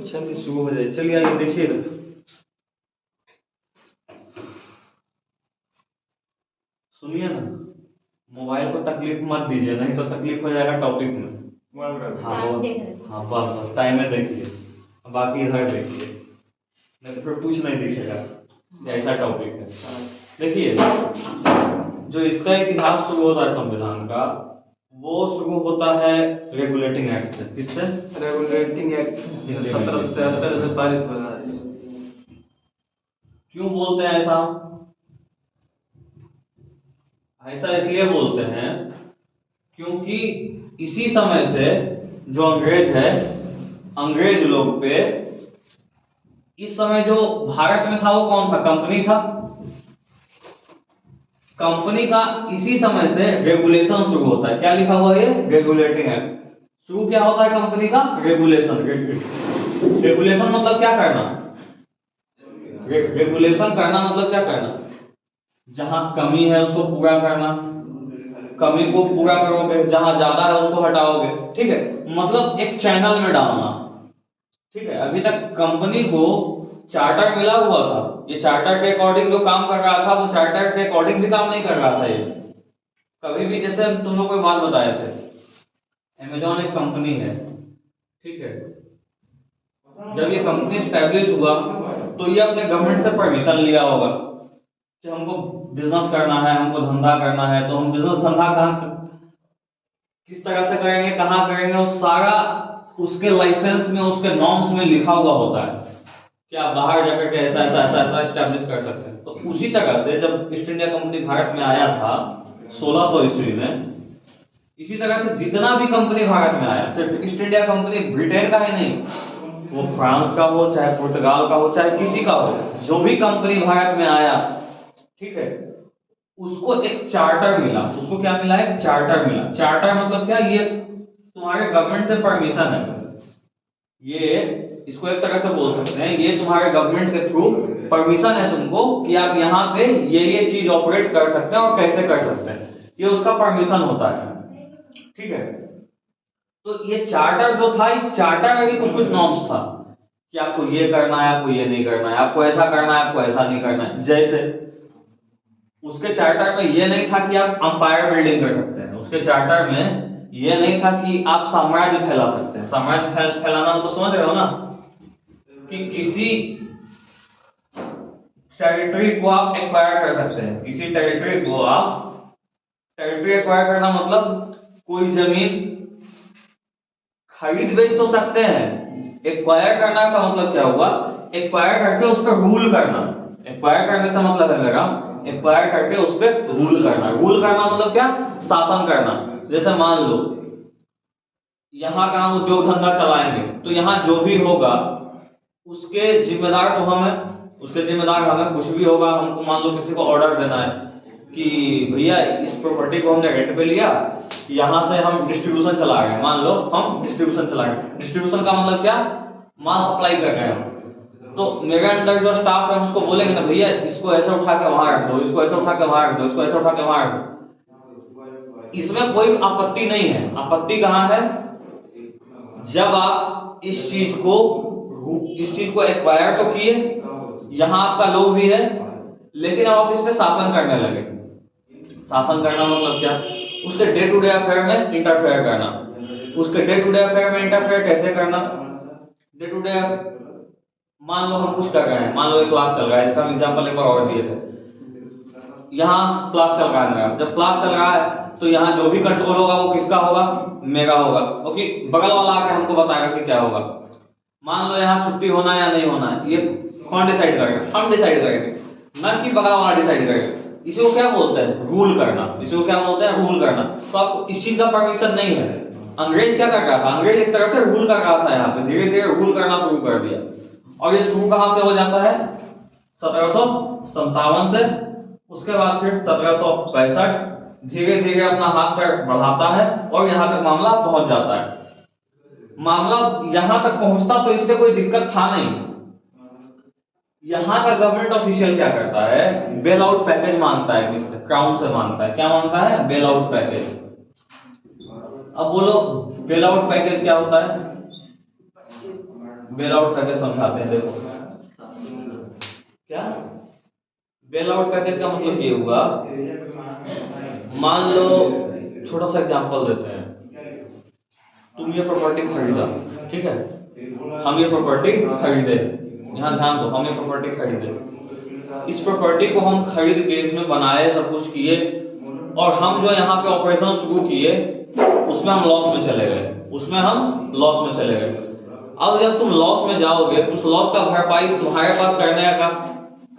जल्दी शुरू हो जाए। चलिए आइए देखिए, सुनिए ना, मोबाइल को तकलीफ मत दीजिए, नहीं तो तकलीफ हो जाएगा टॉपिक में। हाँ हाँ, बस बस टाइम में देखिए, बाकी इधर देखिए, नहीं तो फिर कुछ नहीं दिखेगा। ये ऐसा टॉपिक है। देखिए, जो इसका इतिहास शुरू होता है संविधान का, वो शुरू होता है रेगुलेटिंग एक्ट से। किससे? रेगुलेटिंग एक्ट 1773 से पारित हुआ है। क्यों बोलते हैं ऐसा? ऐसा इसलिए बोलते हैं क्योंकि इसी समय से जो अंग्रेज है, अंग्रेज लोग पे इस समय जो भारत में था वो कौन था? कंपनी था। कंपनी का इसी समय से रेगुलेशन शुरू होता है। क्या लिखा हुआ है? ये रेगुलेटिंग एक्ट। शुरू क्या होता है कंपनी का? रेगुलेशन। रेगुलेशन मतलब क्या करना? रेगुलेशन करना मतलब क्या करना? जहां कमी है उसको पूरा करना, कमी को पूरा करोगे, जहां ज्यादा है उसको हटाओगे। ठीक है, मतलब एक चैनल में डालना। ठीक है, अभी तक कंपनी को चार्टर मिला हुआ था, ये चार्टर के अकॉर्डिंग जो काम कर रहा था वो चार्टर के अकॉर्डिंग भी काम नहीं कर रहा था। ये कभी भी, जैसे तुम लोग को बात बताए थे, अमेजॉन एक कंपनी है, ठीक है, जब ये कंपनी स्टैब्लिश हुआ तो ये अपने गवर्नमेंट से परमिशन लिया होगा कि हमको बिजनेस करना है, हमको धंधा करना है, तो हम बिजनेस धंधा कहाँ किस तरह से करेंगे, कहाँ करेंगे, वो सारा उसके लाइसेंस में, उसके नॉर्म्स में लिखा हुआ होता है कि आप बाहर जाकर के ऐसा ऐसा ऐसा ऐसा एस्टैब्लिश कर सकते हैं। तो उसी तरह से जब ईस्ट इंडिया कंपनी भारत में आया था 1600 ईस्वी में, इसी तरह से जितना भी कंपनी भारत में आया, सिर्फ ईस्ट इंडिया कंपनी ब्रिटेन का ही नहीं, वो फ्रांस का हो, चाहे पुर्तगाल का हो, चाहे किसी का हो, जो भी कंपनी भारत में आया, ठीक है, उसको एक चार्टर मिला। उसको क्या मिला? एक चार्टर मिला। चार्टर मतलब क्या? ये तुम्हारे गवर्नमेंट से परमिशन है, ये इसको एक तरह से बोल सकते हैं, ये तुम्हारे गवर्नमेंट के थ्रू परमिशन है तुमको कि आप यहाँ पे ये चीज ऑपरेट कर सकते हैं और कैसे कर सकते हैं, ये उसका परमिशन होता है। ठीक है, तो ये चार्टर जो था, इस चार्टर में भी कुछ कुछ नॉर्म्स था कि आपको ये करना है, आपको ये नहीं करना है, आपको ऐसा करना है, आपको ऐसा नहीं करना है। जैसे उसके चार्टर में ये नहीं था कि आप अंपायर बिल्डिंग कर सकते हैं, उसके चार्टर में ये नहीं था कि आप साम्राज्य फैला सकते हैं। साम्राज्य फैलाना तो समझ रहे हो ना, कि किसी टेरिटरी को आप एक्वायर कर सकते हैं, किसी टेरिटरी को आप, टेरिटरी एक्वायर करना मतलब कोई जमीन खरीद बेच तो सकते हैं। एक्वायर करना का मतलब क्या हुआ? एक्वायर करके उस पर रूल करना। एक्वायर करने से मतलब है मेरा, एक्वायर करके उस पर रूल करना। रूल करना मतलब क्या? शासन करना। जैसे मान लो यहाँ का हम उद्योग धंधा चलाएंगे, तो यहाँ जो भी होगा उसके जिम्मेदार तो हम हैं, उसके जिम्मेदार हमें। कुछ भी होगा, हमको मान लो किसी को ऑर्डर देना है कि भैया इस प्रॉपर्टी को हमने रेंट पे लिया, यहाँ से हम डिस्ट्रीब्यूशन चला रहे हैं, मान लो हम डिस्ट्रीब्यूशन चला रहे हैं। डिस्ट्रीब्यूशन का मतलब क्या? माल सप्लाई कर रहे हैं हम। तो मेरे अंदर जो स्टाफ है उसको बोलेंगे ना, भैया इसको ऐसे उठा के वहां रख दो, इसको ऐसे उठा के वहां रख दो, इसको ऐसे उठा के वहां रख दो। इसमें कोई आपत्ति नहीं है। आपत्ति कहाँ है? जब आप इस चीज को एक्वायर तो किए, यहां आपका लोग भी है, लेकिन अब आप इस पे शासन करने लगे। शासन करना मतलब क्या? उसके डे टू डे अफेयर में इंटरफेयर करना। उसके डे टू डे अफेयर में इंटरफेयर कैसे करना? डे टू डे, मान लो हम कुछ कर रहे हैं, मान लो एक क्लास चल रहा है, इसका एग्जांपल एक बार और दिए थे। यहाँ क्लास चल रहा है मेरा, जब क्लास चल रहा है तो यहाँ जो भी कंट्रोल होगा वो किसका होगा? मेरा होगा। ओके, बगल वाला आके हमको बताएगा कि क्या होगा। मान लो यहाँ छुट्टी होना है या नहीं होना है, ये कौन डिसाइड करेगा? हम डिसाइड करेंगे, ना कि बगल वाला डिसाइड करेगा। इसी को क्या बोलते हैं? रूल करना। इसी को क्या बोलते हैं? रूल करना। तो आपको इस चीज का परमिशन नहीं है। अंग्रेज क्या कर रहा था? अंग्रेज एक तरह से रूल कर रहा था, यहाँ पे धीरे धीरे रूल करना शुरू कर दिया। और ये शुरू कहां से हो जाता है? 1757 से। उसके बाद फिर 1765 धीरे धीरे अपना हाथ पैर बढ़ाता है और यहाँ तक मामला पहुंच जाता है। मामला यहां तक पहुंचता तो इससे कोई दिक्कत था नहीं। यहाँ का गवर्नमेंट ऑफिशियल क्या करता है? बेल आउट पैकेज मांगता है। किससे? क्राउन से मांगता है। क्या मांगता है? Bail out package. अब बोलो बेल आउट पैकेज क्या होता है? बेल आउट पैकेज समझाते हैं, देखो क्या बेल आउट पैकेज का मतलब ये हुआ, मान लो छोटा सा एग्जांपल देते हैं, तुम ये प्रॉपर्टी खरीदा, ठीक है, हम ये प्रॉपर्टी खरीदे, यहाँ ध्यान दो, हम ये प्रॉपर्टी खरीदे, इस प्रॉपर्टी को हम खरीद के इसमें बनाए, सब कुछ किए, और हम जो यहाँ पे ऑपरेशन शुरू किए उसमें हम लॉस में चले गए, उसमें हम लॉस में चले गए। अब जब तुम लॉस में जाओगे तो उस लॉस का भरपाई तुम्हारे पास करने का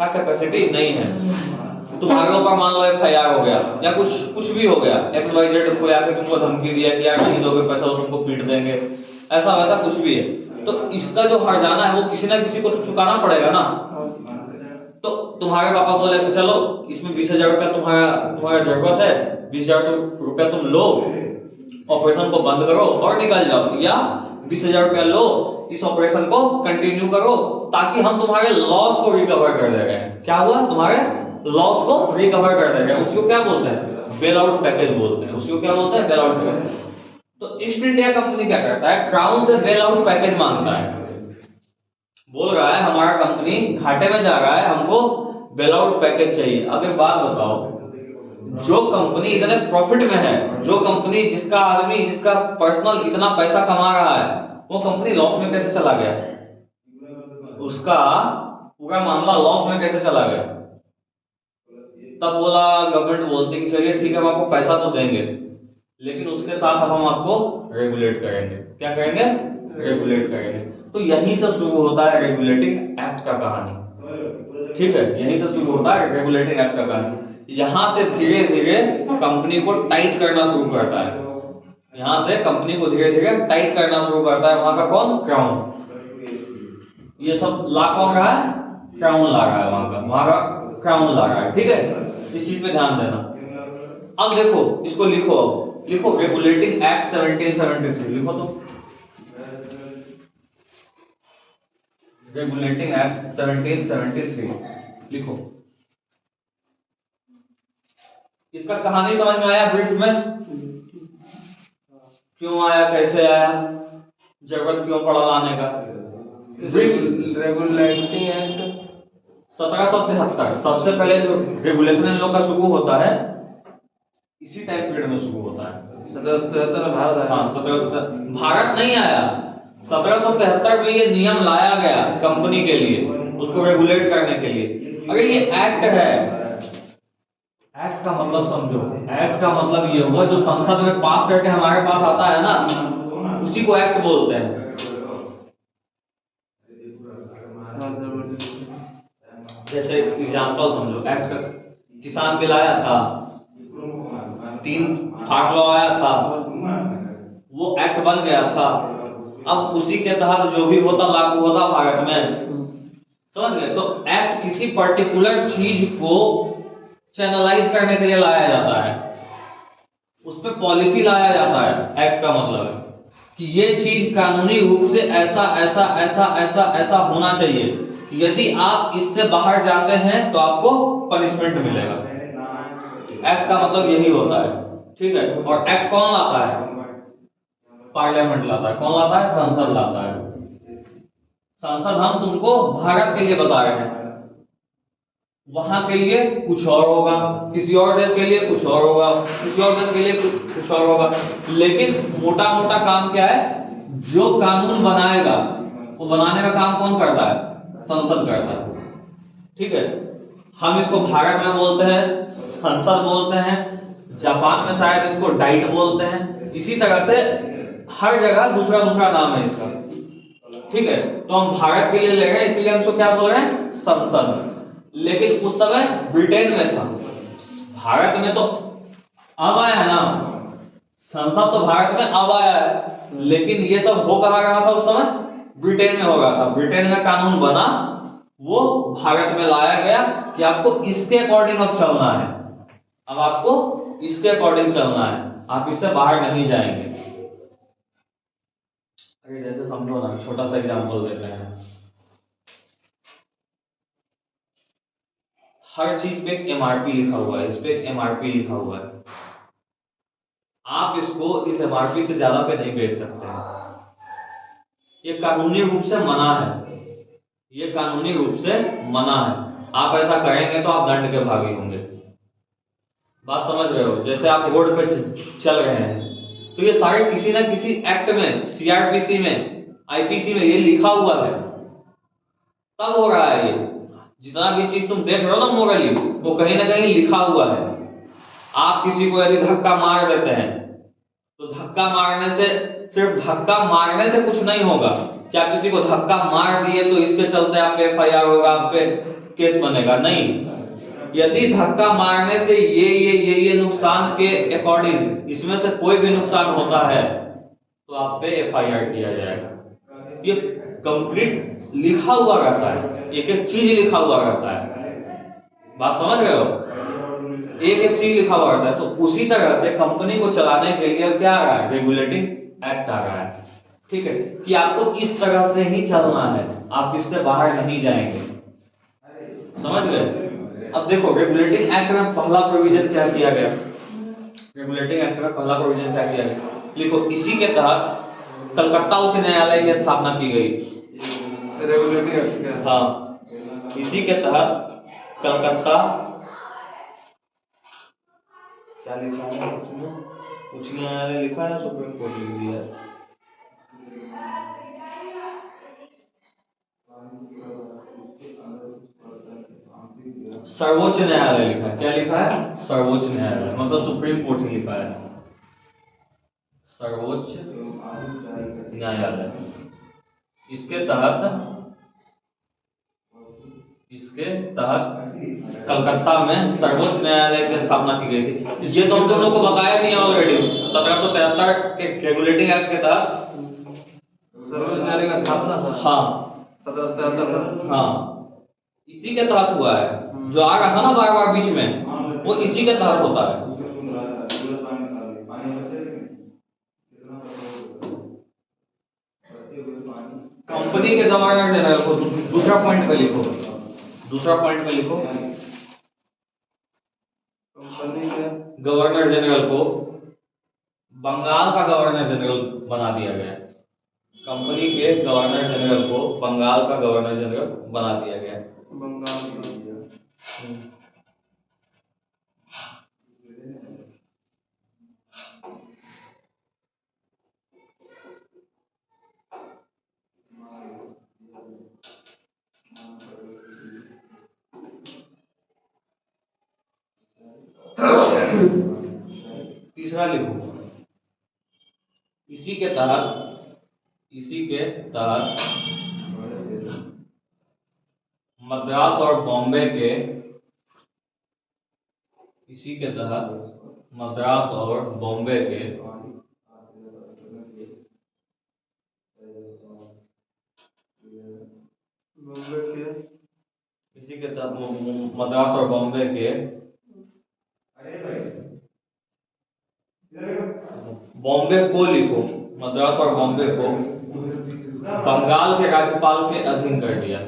कैपेसिटी नहीं है। तुम्हारे ऊपर मान लो FIR हो गया या कुछ भी हो गया, XYZ कोई आके तुमको धमकी दिया कि यार नहीं दोगे पैसा तो तुमको पीट देंगे, ऐसा वैसा कुछ भी है, तो इसका जो हर्जाना है वो किसी ना किसी को तो चुकाना पड़ेगा ना। तो तुम्हारे पापा बोले चलो इसमें 20,000 रुपया तुम्हारा जरूरत है, 20,000 रुपया तुम लो, ऑपरेशन को बंद करो और निकल जाओ, या 20,000 रुपया लो, इस ऑपरेशन को कंटिन्यू करो ताकि हम तुम्हारे लॉस को रिकवर कर दे रहे हैं। क्या हुआ, तुम्हारे लॉस को रिकवर कर दे रहे हैं, उसको क्या बोलते हैं, बेल आउट पैकेज बोलते हैं, उसको क्या बोलते हैं, बेल आउट पैकेज। तो ईस्ट इंडिया कंपनी क्या करता है, क्राउन से बेल आउट पैकेज मांगता है, बोल रहा है हमारा कंपनी घाटे में जा रहा है, हमको बेल आउट पैकेज चाहिए। अब एक बात बताओ, जो कंपनी इतने प्रॉफिट में है, जो कंपनी जिसका आदमी जिसका पर्सनल इतना पैसा कमा रहा है, वो कंपनी लॉस में कैसे चला गया, उसका पूरा मामला लॉस में कैसे चला गया। तब बोला गवर्नमेंट बोलती कि चलिए ठीक है हम आपको पैसा तो देंगे, लेकिन उसके साथ अब हम आपको रेगुलेट करेंगे। क्या करेंगे, रेगुलेट करेंगे। तो यहीं से शुरू होता है रेगुलेटिंग एक्ट का कहानी, ठीक है, यहीं से शुरू होता है रेगुलेटिंग एक्ट का कहानी। यहां से धीरे धीरे कंपनी को टाइट करना शुरू करता है, यहां से कंपनी को धीरे धीरे टाइट करना शुरू करता है। वहां का कौन, क्राउन। ये सब ला कौन रहा है, क्राउन ला रहा है, वहां का क्राउन ला रहा है, ठीक है, इस चीज पे ध्यान देना। अब देखो इसको लिखो, अब लिखो रेगुलेटिंग एक्ट 1773 लिखो, तो रेगुलेटिंग एक्ट 1773 लिखो। इसका कहानी समझ में आया ब्रीफ में, क्यों आया, कैसे आया, जरूरत क्यों पड़ा लाने का। रेगुलेटिंग एक्ट 1773 सबसे पहले जो रेगुलेशन इन लोग का शुरू होता है इसी टाइम पीरियड में शुरू होता है। 1773 भारत आया। हाँ 1773 भारत नहीं आया, 1773 में ये नियम लाया गया कंपनी के लिए, उसको रेगुलेट करने के लिए। अगर ये एक्ट है, एक्ट का मतलब समझो, एक्ट का मतलब ये हुआ जो संसद में पास करके हमारे पास आता है ना, उसी को एक्ट बोलते हैं। जैसे एग्जांपल समझो, एक्ट का किसान बिल आया था, 3 फाट लॉ आया था, वो एक्ट बन गया था। अब उसी के तहत जो भी होता लागू होता भारत में, समझ गए। तो एक्ट किसी पर्टिकुलर चीज को चैनलाइज करने के लिए लाया जाता है, उस पर पॉलिसी लाया जाता है। एक्ट का मतलब है कि ये चीज कानूनी रूप से ऐसा ऐसा ऐसा ऐसा ऐसा होना चाहिए, यदि आप इससे बाहर जाते हैं तो आपको पनिशमेंट मिलेगा। एक्ट का मतलब यही होता है, ठीक है। और एक्ट कौन लाता है, पार्लियामेंट लाता है। कौन लाता है, संसद लाता है। संसद हम तुमको भारत के लिए बता रहे हैं, वहां के लिए कुछ और होगा, किसी और देश के लिए कुछ और होगा, किसी और देश के लिए कुछ और होगा, लेकिन मोटा मोटा काम क्या है, जो कानून बनाएगा वो बनाने का काम कौन करता है, संसद करता है, ठीक है। हम इसको भारत में बोलते हैं संसद बोलते हैं, जापान में शायद इसको डाइट बोलते हैं, इसी तरह से हर जगह दूसरा दूसरा नाम है इसका, ठीक है। तो हम भारत के लिए ले रहे हैं, इसलिए हम इसको क्या बोल रहे हैं, संसद। लेकिन उस समय ब्रिटेन में था, भारत में तो अब आया है ना, संसद तो भारत में अब आया है, लेकिन ये सब हो कहाँ रहा था उस समय, ब्रिटेन में हो रहा था। ब्रिटेन में कानून बना, वो भारत में लाया गया कि आपको इसके अकॉर्डिंग अब चलना है, अब आपको इसके अकॉर्डिंग चलना है, आप इससे बाहर नहीं जाएंगे। अरे जैसे समझो ना, छोटा सा एग्जांपल देते हैं, हर चीज पे एक एमआरपी लिखा हुआ है, इस पे एक एमआरपी लिखा हुआ है, आप इसको इस एमआरपी से ज्यादा पे नहीं बेच सकते हैं। ये कानूनी रूप से मना है, ये कानूनी रूप से मना है। आप ऐसा करेंगे तो आप दंड के भागी होंगे। बात समझ रहे हो? जैसे आप रोड पे चल रहे हैं तो ये सारे किसी ना किसी एक्ट में, सीआरपीसी में, आईपीसी में ये लिखा हुआ है, तब हो रहा है। ये जितना भी चीज तुम देख रहे हो ना मोरली, वो कहीं ना कहीं लिखा हुआ है। आप किसी को यदि धक्का मार देते हैं तो धक्का मारने से, सिर्फ धक्का मारने से कुछ नहीं होगा। क्या किसी को धक्का मार दिए तो इसके चलते आप पे एफआईआर होगा, आप पे केस बनेगा? नहीं। यदि धक्का मारने से ये नुकसान के अकॉर्डिंग इसमें से कोई भी नुकसान होता है तो आप पे एफआईआर किया जाएगा। ये कंप्लीट लिखा हुआ रहता है, एक एक चीज लिखा हुआ रहता है। बात समझ रहे हो? एक एक चीज लिखा हुआ रहता है। तो उसी तरह से कंपनी को चलाने के लिए अब क्या आ रहा है? रेगुलेटिंग एक्ट आ रहा है, ठीक है, कि आपको इस तरह से ही चलना है, आप इससे बाहर नहीं जाएंगे। समझ गए? अब देखो रेगुलेटिंग एक्ट में पहला प्रोविजन क्या किया गया? रेगुलेटिंग एक्ट में पहला प्रोविजन क्या किया गया? लिखो, इसी के तहत कलकत्ता उच्च न्यायालय की स्थापना की गई। रेगुलेटिंग एक्ट क्या? हाँ, इसी के तहत कलकत्ता, क्या लिखा है उसमें? उच्च न्यायालय लिखा है, सुप्रीम कोर्ट लिख दिया है। सर्वोच्च न्यायालय लिखा है। क्या लिखा है? सर्वोच्च न्यायालय, मतलब सुप्रीम कोर्ट ही लिखा है, सर्वोच्च न्यायालय। इसके तहत कलकत्ता में सर्वोच्च न्यायालय की स्थापना की गई थी। ये तो हम तुम लोग को बताया भी है ऑलरेडी, 1773 के रेगुलेटिंग एक्ट के तहत सर्वोच्च न्यायालय का स्थापना था। हाँ 1773 हाँ, इसी के तहत हुआ है। जो आ रहा था ना बार बार बीच में, वो इसी के तहत होता है। कंपनी के गवर्नर जनरल को, दूसरा पॉइंट पे लिखो, दूसरा पॉइंट पे लिखो, कंपनी के गवर्नर जनरल को बंगाल का गवर्नर जनरल बना दिया गया। कंपनी के गवर्नर जनरल को बंगाल का गवर्नर जनरल बना दिया गया। बंगाल का तीसरा लिखो, इसी के तहत मद्रास और बॉम्बे के, इसी के तहत मद्रास और बॉम्बे के इसी के तहत मद्रास और बॉम्बे के, बॉम्बे को लिखो, मद्रास और बॉम्बे को बंगाल के राज्यपाल के अधीन कर दिया।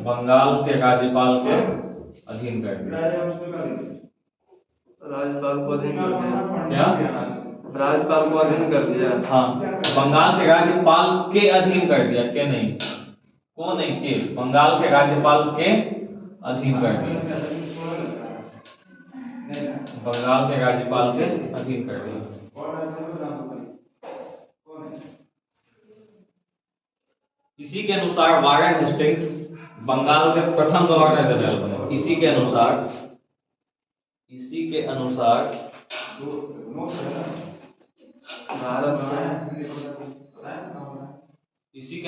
बंगाल के राज्यपाल के अधीन कर दिया। राज्यपाल को अधीन कर दिया। क्या? राज्यपाल को अधीन कर दिया। हाँ, बंगाल के राज्यपाल के अधीन कर दिया, के नहीं, को नहीं, के, बंगाल के राज्यपाल के अधीन कर दिया, बंगाल के राज्यपाल के अधीन कर दिया। इसी के अनुसार वारेन हेस्टिंग्स बंगाल के प्रथम गवर्नर जनरल बने। इसी के अनुसार इसी के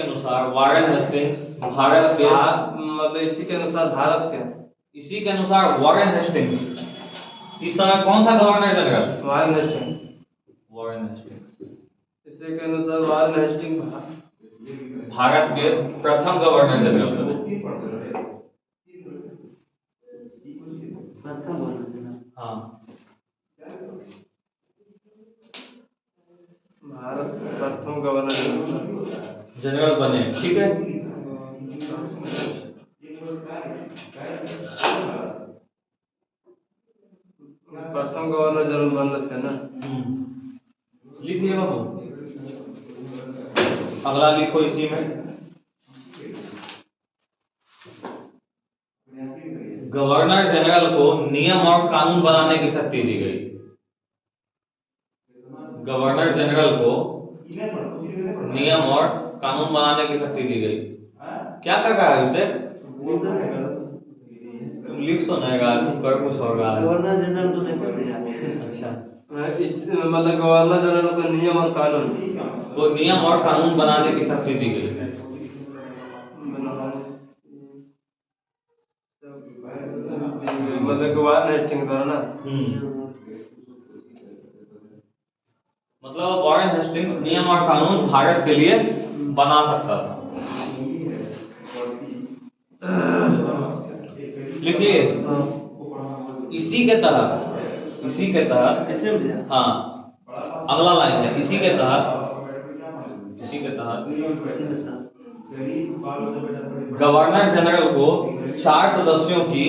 अनुसार वारेन हेस्टिंग्स भारत के, मतलब इसी के अनुसार भारत के, इसी के अनुसार वारेन हेस्टिंग्स इस समय कौन था गवर्नर जनरल? Warren Hasting. इसी के अनुसार वारेन हेस्टिंग भारत के प्रथम गवर्नर जनरल बने। हाँ, भारत प्रथम गवर्नर जनरल बने, ठीक है। प्रथम गवर्नर जनरल बनते थे ना। अगला लिखो इसी में, गवर्नर जनरल को नियम और कानून बनाने की शक्ति दी गई। गवर्नर जनरल को नियम और कानून बनाने की शक्ति दी गई। क्या कर रहा है उसे? तुम लिख तो नहीं रहा, तुम कर कुछ और रहा है। गवर्नर जनरल को नहीं कर दिया। अच्छा, मतलब गवर्नर जनरल को नियम और कानून, वो नियम और कानून बनाने की शक्ति दी गई। मतलब गवर्नर हेस्टिंग द्वारा ना। मतलब वॉरेन हेस्टिंग्स नियम और कानून भारत के लिए बना सकता था। लिखिए, इसी के तहत ऐसे भी है। हाँ, अगला लाइन है, इसी के तहत गवर्नर जनरल को 4 सदस्यों की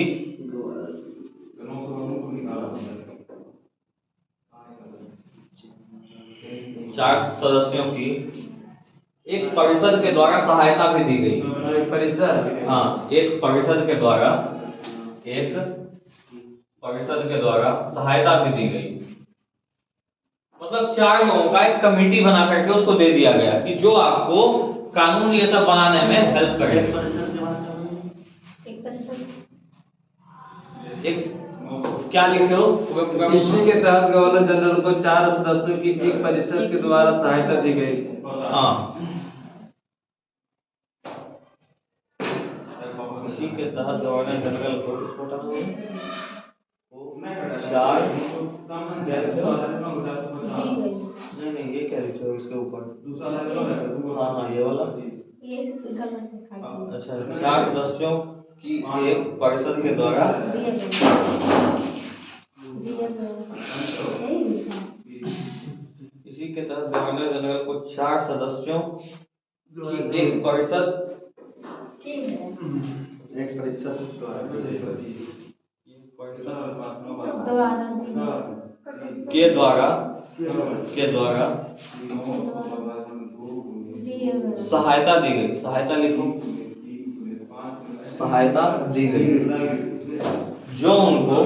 एक परिषद के द्वारा सहायता भी दी गई। एक परिषद, हाँ, एक परिषद के द्वारा सहायता भी दी गई। मतलब 4 लोगों का एक कमेटी बना करके उसको दे दिया गया कि जो आपको कानून ये सब बनाने में हेल्प करे। एक क्या लिखे हो? इसी के तहत गवर्नर जनरल को 4 सदस्यों की एक परिषद के द्वारा सहायता दी गई। हाँ, इसी के तहत गवर्नर जनरल को 4 नहीं, ये क्या लिखे हो इसके ऊपर? हाँ, ये वाला। अच्छा, 4 सदस्यों की एक परिषद के द्वारा इसी के तहत गवर्नर जनरल को 4 सदस्यों की एक परिषद के द्वारा सहायता दी गई। सहायता लिखो, सहायता दी गई। जो उनको,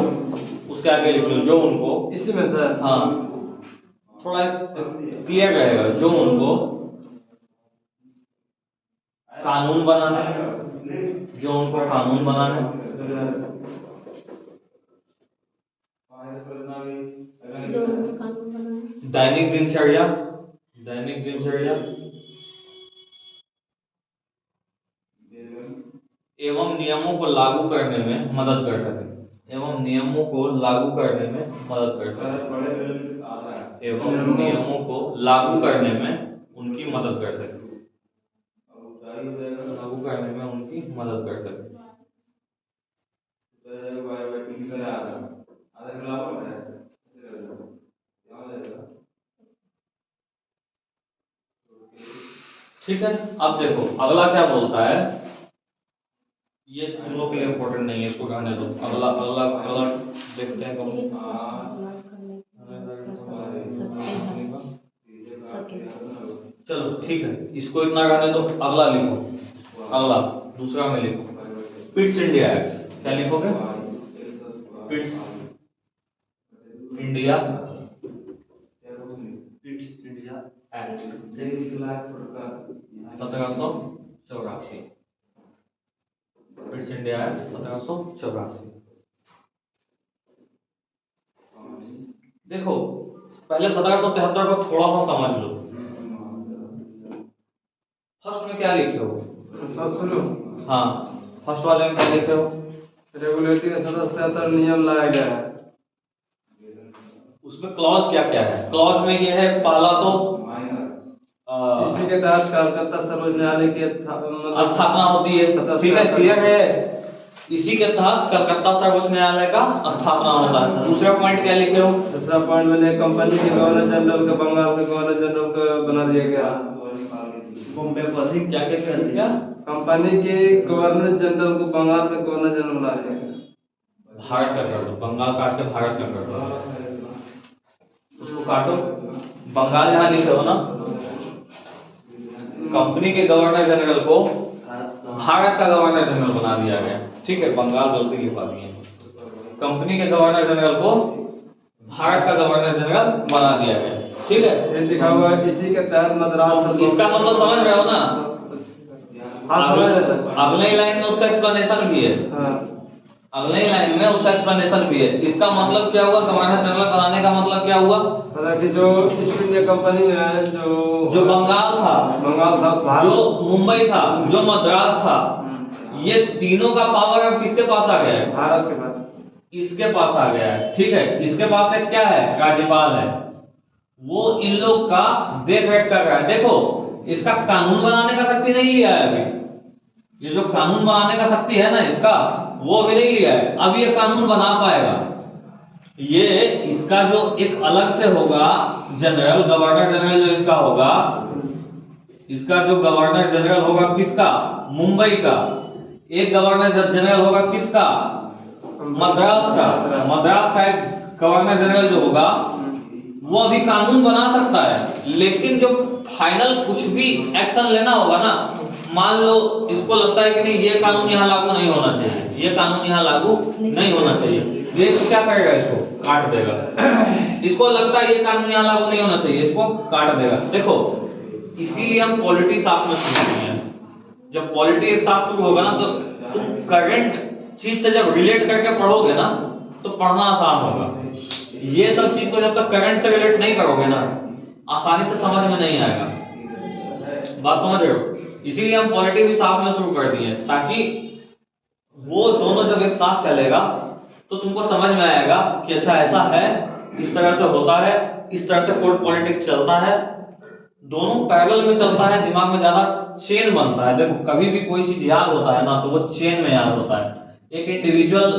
उसके आगे लिख लो, जो उनको, इसी में सर, हाँ थोड़ा क्लियर रहेगा, जो उनको कानून बनाने, दैनिक दिनचर्या एवं नियमों को लागू करने में मदद कर सके। एवं नियमों को लागू करने में उनकी मदद कर सके। ठीक है, अब देखो अगला क्या बोलता है। ये तुम लोग के लिए इम्पोर्टेंट नहीं है, इसको रहने दो। अगला देखते हैं। चलो ठीक है, इसको इतना रहने दो। अगला लिखो, अगला दूसरा में लिखो, पिट्स इंडिया एक्ट। क्या लिखोगे? Pitt's India act 1784। Pitt's India act 1784। देखो पहले 1773 को थोड़ा सा समझ लो। फर्स्ट में क्या लिखे हो? हाँ, फर्स्ट वाले में क्या लिखे हो? रेगुलेटरी 1773 नियम लाया गया है। उसमें क्लॉज क्या क्या है? क्लॉज में ये है, पहला तो इसी के तहत कलकत्ता सर्वोच्च न्यायालय की स्थापना होती है। ठीक है, क्लियर है। इसी के तहत कलकत्ता सर्वोच्च न्यायालय का स्थापना होता है। दूसरा पॉइंट क्या लिखे हो? दूसरा पॉइंट में कंपनी के गवर्नर जनरल को बंगाल के गवर्नर जनरल को बना दिया गया। बॉम्बे को अधिक क्या क्या कर दिया? कंपनी के गवर्नर जनरल को बंगाल का गवर्नर जनरल बना दिया गया। भारत का कर दो, बंगाल काट के भारत का कर दो। उसको काटो, बंगाल यहाँ लिखे हो ना? कंपनी के गवर्नर जनरल को भारत भारत का गवर्नर जनरल बना दिया गया। ठीक है, बंगाल गलती लिखवा दिए। कंपनी के गवर्नर जनरल को भारत का गवर्नर जनरल बना दिया गया। ठीक है, ये लिखा हुआ है इसी के तहत मद्रास। इसका मतलब समझ रहे हो ना? हाँ समझ रहे सर। अगले लाइन में उसका एक्सप्लेनेशन भी है। हाँ अगले लाइन में उसका एक्सप्लेनेशन भी है। इसका मतलब क्या हुआ? गवर्नर जनरल बनाने का मतलब क्या हुआ? मतलब कि जो ईस्ट इंडिया कंपनी में है, जो बंगाल था, जो मुंबई था, जो मद्रास था, ये तीनों का पावर अब किसके पास आ गया है? भारत के पास। इसके पास आ गया है। ठीक है, इसके पास एक क्या है? राज्यपाल है। वो इन लोग का देख रेख कर रहा है। देखो, इसका कानून बनाने का शक्ति नहीं लिया है अभी। ये जो कानून बनाने का शक्ति है ना इसका, वो अभी नहीं लिया है। अब ये कानून बना पाएगा। ये इसका जो एक अलग से होगा जनरल, गवर्नर जनरल जो इसका होगा, इसका जो गवर्नर जनरल होगा किसका? मुंबई का। एक गवर्नर जनरल होगा किसका? मद्रास का। मद्रास का एक गवर्नर जनरल जो होगा वो अभी कानून बना सकता है, लेकिन जो फाइनल कुछ भी एक्शन लेना होगा ना, मान लो इसको लगता है कि नहीं ये कानून यहाँ लागू नहीं होना चाहिए, ये कानून यहाँ लागू नहीं होना चाहिए, ये क्या करेगा? इसको काट देगा। इसको लगता है ये कानून यहाँ लागू नहीं होना चाहिए, इसको काट देगा। देखो, इसीलिए हम पॉलिटी साथ में शुरू किए हैं। जब पॉलिटी एक साथ शुरू होगा ना, तो तुम करंट चीज से जब रिलेट करके पढ़ोगे ना, तो पढ़ना आसान होगा। ये सब चीज को जब तक करंट से रिलेट नहीं करोगे ना, आसानी से समझ में नहीं आएगा। बात समझ रहे हो? इसीलिए हम पॉलिटी भी साथ में शुरू कर दिए, ताकि वो दोनों जब एक साथ चलेगा तो तुमको समझ में आएगा कि अच्छा ऐसा है, इस तरह से होता है, इस तरह से कोर्ट पॉलिटिक्स चलता है। दोनों पैरेलल में चलता है, दिमाग में ज्यादा चेन बनता है। देखो, कभी भी कोई चीज याद होता है ना, तो वो चेन में याद होता है। एक इंडिविजुअल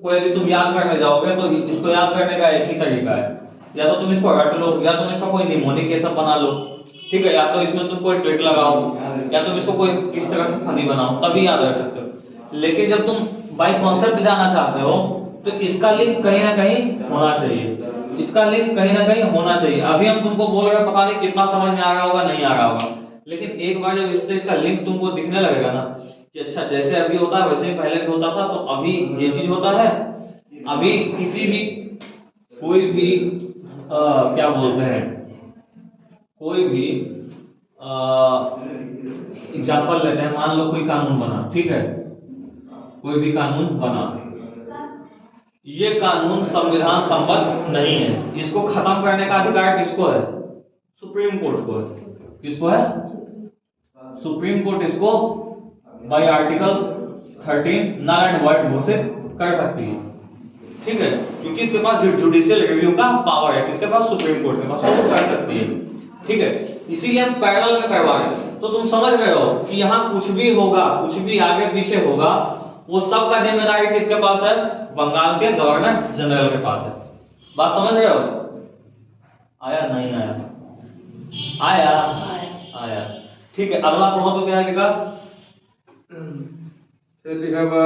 को यदि तुम याद करने जाओगे तो इसको याद करने का एक ही तरीका है, या तो तुम इसको रट लो, या तुम इसका कोई निमोनिक एसब बना लो। ठीक है, या तो इसमें तुम कोई ट्रिक लगाओ, या तुम इसको कोई किस तरह से फनी बनाओ, तभी याद रख सकते हो। लेकिन जब तुम बाय कॉन्सेप्ट जाना चाहते हो, तो इसका लिंक कहीं ना कहीं होना चाहिए, इसका लिंक कहीं ना कहीं होना चाहिए। अभी हम तुमको बोल रहे हैं, पता नहीं कितना समझ में आ रहा होगा, नहीं आ रहा होगा, लेकिन एक बार जब इससे इसका लिंक तुमको दिखने लगेगा ना, कि अच्छा जैसे अभी होता है वैसे ही पहले भी होता था, तो अभी ये चीज होता है। अभी किसी भी कोई भी क्या बोलते हैं, कोई भी एग्जांपल लेते हैं। मान लो कोई कानून बना, ठीक है, कोई भी कानून बना, ये कानून संविधान सम्मत नहीं है, इसको खत्म करने का अधिकार किसको है? सुप्रीम कोर्ट को है। किसको है? सुप्रीम कोर्ट इसको by article 13 null and void घोषित कर सकती है। ठीक है, क्योंकि इसके पास जुडिशियल रिव्यू का पावर है। किसके पास? सुप्रीम कोर्ट के पास, वो कर सकती है। ठीक है, इसीलिए हम पैरेलल में करवा रहे हैं। तो तुम समझ गए हो कि यहाँ कुछ भी होगा, कुछ भी आगे पीछे होगा, वो सब का जिम्मेदारी किसके पास है? बंगाल के गवर्नर जनरल के पास है। बात समझ रहे हो? आया नहीं आया? आया आया। ठीक है, अगला पढ़ो तो क्या है विकास? लिखा हुआ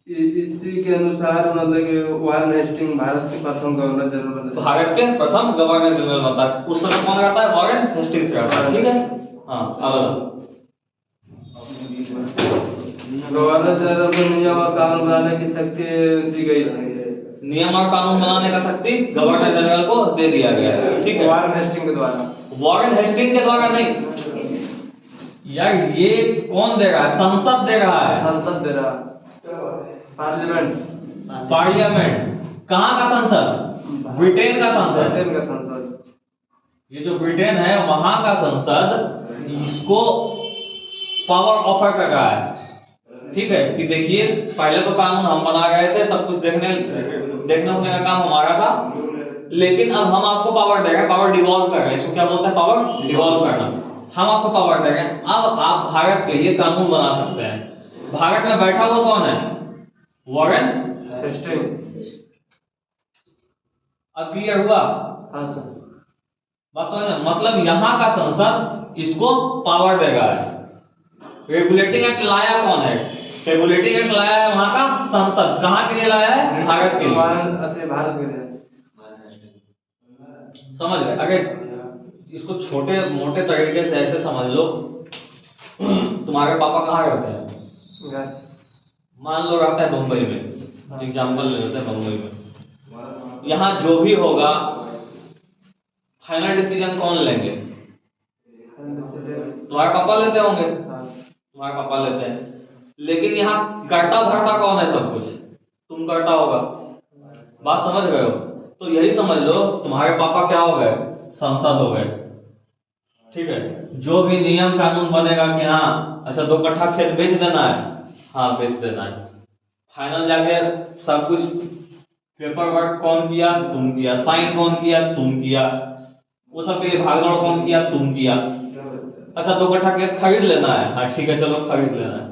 इसी के अनुसार, मतलब कि वारेन हेस्टिंग भारत के प्रथम गवर्नर जनरल बने। भारत के प्रथम गवर्नर जनरल बनता है। उस समय कौन रहता है? वॉरेन हेस्टिंग्स रहता है। ठीक है, हाँ अगला। गवर्नर जनरल को नियम और कानून बनाने की शक्ति दी गई है। नियम और कानून बनाने का शक्ति गवर्नर जनरल को दे दिया गया है। ठीक है, वारेन हेस्टिंग के द्वारा। वॉरेन हेस्टिंग के द्वारा नहीं यार, ये कौन दे रहा है? संसद दे रहा है। संसद दे रहा, पार्लियामेंट। पार्लियामेंट कहाँ का संसद? ब्रिटेन का संसद। ब्रिटेन का संसद। ये जो ब्रिटेन है वहां का संसद इसको पावर ऑफर कर रहा है। ठीक है, कि देखिए पहले तो कानून हम बना रहे थे, सब कुछ देखने होने का काम हमारा था, लेकिन अब हम आपको पावर दे रहे हैं, पावर डिवॉल्व कर रहे हैं। इसको क्या बोलते हैं? पावर डिवॉल्व करना। हम आपको पावर दे रहे हैं, अब आप भारत के लिए कानून बना सकते हैं। भारत में बैठा हुआ कौन है? Warren Hasting. अब क्लियर हुआ? हाँ सर। बात समझ? मतलब यहाँ का संसद इसको पावर देगा। रेगुलेटिंग एक्ट लाया कौन है? रेगुलेटिंग एक्ट लाया है वहां का संसद। कहाँ के लिए लाया है? भारत के लिए। भारत के लिए। समझ गए? अगर इसको छोटे मोटे तरीके से ऐसे समझ लो, तुम्हारे पापा कहाँ रहते हैं? घर। मान लो रहता है बम्बई में, एग्जाम्पल ले लेते हैं बम्बई में। यहाँ जो भी होगा फाइनल डिसीजन कौन लेंगे? तुम्हारे पापा लेते होंगे, तुम्हारे पापा लेते हैं। लेकिन यहाँ करता धरता कौन है सब कुछ? तुम करता होगा। बात समझ गए हो? तो यही समझ लो तुम्हारे पापा क्या हो गए? सांसद हो गए। ठीक है, जो भी नियम कानून बनेगा कि हाँ अच्छा 2 कट्ठा खेत बेच देना है, हाँ बेच देना है। फाइनल जाके सब कुछ पेपर वर्क कौन किया? तुम किया। साइन कौन किया? तुम किया। वो सब के भागदौड़ कौन किया? तुम किया। अच्छा 2 कट्ठा खेत खरीद लेना है, हाँ ठीक है चलो खरीद लेना है।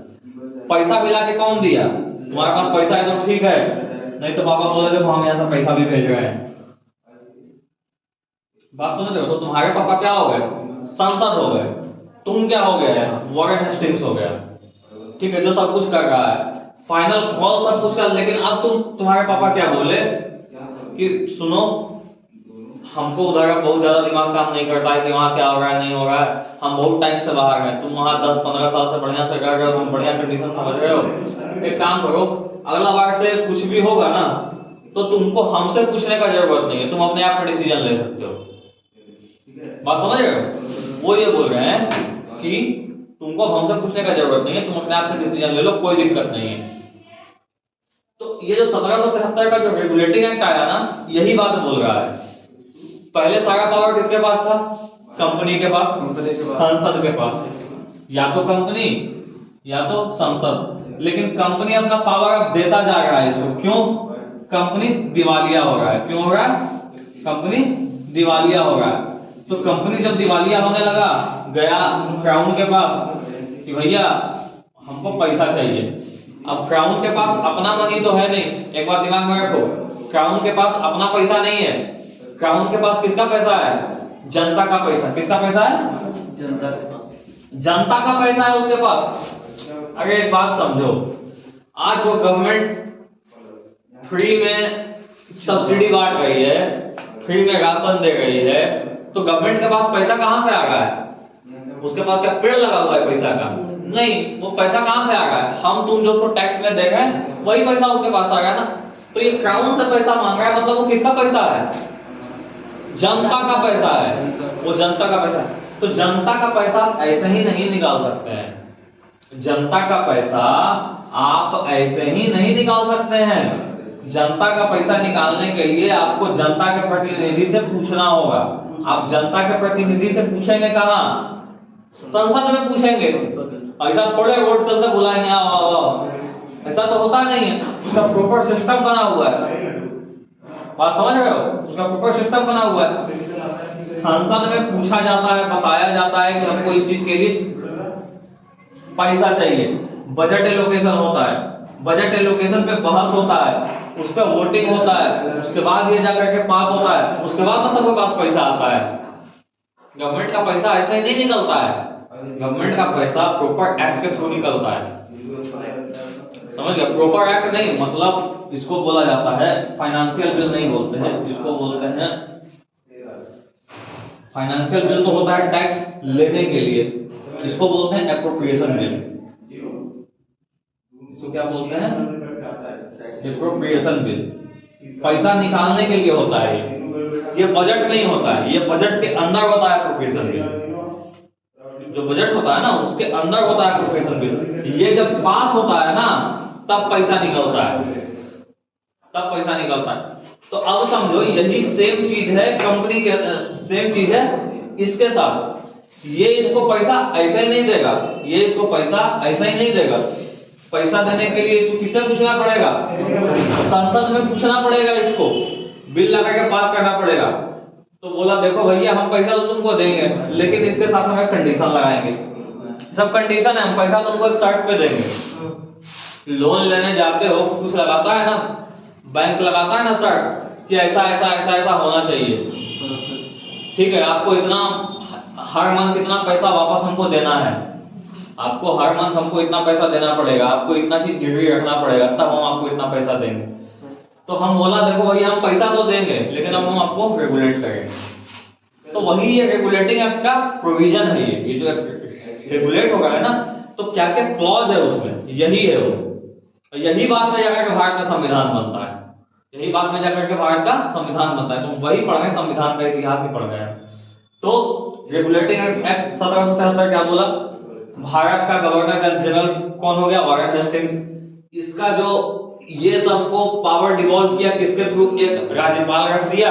पैसा मिला के कौन दिया? तुम्हारे पास पैसा है तो ठीक है, नहीं तो पापा बोले देखो हम यहाँ से पैसा भी भेज रहे हैं। बात समझ रहे हो? तो तुम्हारे पापा क्या हो गए? सांसद हो गए। तुम क्या हो गया? वॉरेन हेस्टिंग्स हो गया। ठीक है, जो सब कुछ कर रहा है, फाइनल कॉल सब कुछ कर। लेकिन अब तुम्हारे पापा क्या बोले कि सुनो हमको उधर का बहुत ज्यादा दिमाग काम नहीं करता है कि वहाँ क्या हो रहा है नहीं हो रहा है, हम बहुत टाइम से बाहर हैं, तुम वहाँ 10-15 साल से बढ़िया से कर रहे हो, तुम बढ़िया कंडीशन समझ रहे हो। एक काम करो, अगला बार से कुछ भी होगा ना तो तुमको हमसे पूछने का जरूरत नहीं है, तुम अपने आप में डिसीजन ले सकते हो। बात समझ रहे हो? वो ये बोल रहे हैं कि तुमको अब हमसे पूछने का जरूरत नहीं है, तुम अपने आप से डिसीजन ले लो, कोई दिक्कत नहीं है। तो ये जो 1773 का जो रेगुलेटिंग एक्ट आया ना, यही बात बोल रहा है। पहले सारा पावर किसके पास था? कंपनी के पास, संसद के पास। या तो कंपनी या तो संसद। लेकिन कंपनी अपना पावर अब देता जा रहा है इसको। क्यों? कंपनी दिवालिया हो रहा है। क्यों हो रहा है? कंपनी दिवालिया हो रहा है। तो कंपनी जब दिवालिया होने लगा, गया क्राउन के पास कि भैया हमको पैसा चाहिए। अब क्राउन के पास अपना मनी तो है नहीं, एक बार दिमाग में रखो, क्राउन के पास अपना पैसा नहीं है। क्राउन के पास किसका पैसा है? जनता का पैसा। किसका पैसा है? जनता के पास। जनता का पैसा है उसके पास। अगर एक बात समझो, आज जो गवर्नमेंट फ्री में सब्सिडी बांट रही है, फ्री में राशन दे रही है, तो गवर्नमेंट के पास पैसा कहां से आ रहा है? उसके पास क्या पेड़ लगा हुआ है पैसा का? नहीं, वो पैसा कहां से आ रहा है? हम तुम जो उसको टैक्स में दे रहे हैं वही पैसा उसके पास आ रहा है ना। तो ये क्राउन से पैसा मांग रहा है, मतलब वो किसका पैसा है? जनता का पैसा है। वो जनता का पैसा, तो जनता का पैसा ऐसे ही नहीं निकाल सकते हैं। जनता का पैसा आप ऐसे ही नहीं निकाल सकते हैं। जनता का पैसा निकालने के लिए आपको जनता के प्रतिनिधि से पूछना होगा। आप जनता के प्रतिनिधि से पूछेंगे कहाँ? संसद में पूछेंगे। ऐसा थोड़े वोट चलते बुलाएंगे आओ आओ आओ, ऐसा तो होता नहीं है। उसका प्रॉपर सिस्टम बना हुआ है। बात समझ रहे हो? उसका प्रॉपर सिस्टम बना हुआ है। संसद में पूछा जाता है, बताया जाता है कि हमको इस चीज के लिए पैसा चाहिए। बजट एलोकेशन होता है, बजट एलोकेशन पे बहस होता है, उस पर वोटिंग होता है, उसके बाद ये जाकर के पास होता है, उसके बाद तो सबके पास पैसा आता है। गवर्नमेंट का पैसा ऐसे ही नहीं निकलता है। गवर्नमेंट का पैसा प्रॉपर एक्ट के थ्रू निकलता है। समझ गया? प्रॉपर एक्ट नहीं मतलब इसको बोला जाता है, फाइनेंशियल बिल नहीं बोलते हैं, इसको बोलते हैं फाइनेंशियल बिल तो होता है टैक्स लेने के लिए, इसको बोलते हैं एप्रोप्रिएशन बिल। इसको क्या बोलते हैं? Appropriation bill. पैसा निकालने के लिए होता है ये बजट में ही होता है, ये बजट के अंदर होता है एप्रोप्रिएशन बिल। जो बजट होता है ना उसके अंदर होता है एप्रोप्रिएशन बिल। ये जब पास होता है ना तब पैसा निकलता है, तब पैसा निकलता है। तो अब समझो यही सेम चीज है कंपनी के, सेम चीज है इसके साथ। ये इसको पैसा ऐसा ही नहीं देगा, ये इसको पैसा ऐसा ही नहीं देगा। पैसा देने के लिए इसको किससे पूछना पड़ेगा? संसद में पूछना पड़ेगा, इसको बिल लगा के पास करना पड़ेगा। तो बोला देखो भैया हम पैसा तो तुमको देंगे, लेकिन इसके साथ हमें कंडीशन लगाएंगे। सब कंडीशन है, हम पैसा तुमको एक शर्त पे देंगे। लोन लेने जाते हो कुछ लगाता है ना, बैंक लगाता है ना शर्त कि ऐसा ऐसा ऐसा ऐसा होना चाहिए। ठीक है, आपको इतना हर मंथ इतना पैसा वापस हमको देना है, आपको हर मंथ हमको इतना पैसा देना पड़ेगा, आपको इतना चीज गिरवी रखना पड़ेगा, तब हम आपको इतना पैसा देंगे। तो हम बोला देखो भैया हम पैसा तो देंगे लेकिन अब हम आपको रेगुलेट करेंगे। तो वही ये रेगुलेटिंग एक्ट का प्रोविजन है। ये जो रेगुलेट हो रहा है ना, तो क्या क्या क्लॉज है उसमें, यही है वो। और यही बाद में जाकर के भारत का संविधान बनता है, यही बाद में जाकर के भारत का संविधान बनता है। तो वही पढ़ रहे हैं, संविधान का इतिहास ही पढ़ रहे हैं। तो रेगुलेटिंग एक्ट 1773 क्या बोला, भारत का गवर्नर जनरल कौन हो गया, वारेन हेस्टिंग्स। इसका जो ये सबको पावर डिवॉल्व किया किसके थ्रू, एक राज्यपाल रख दिया,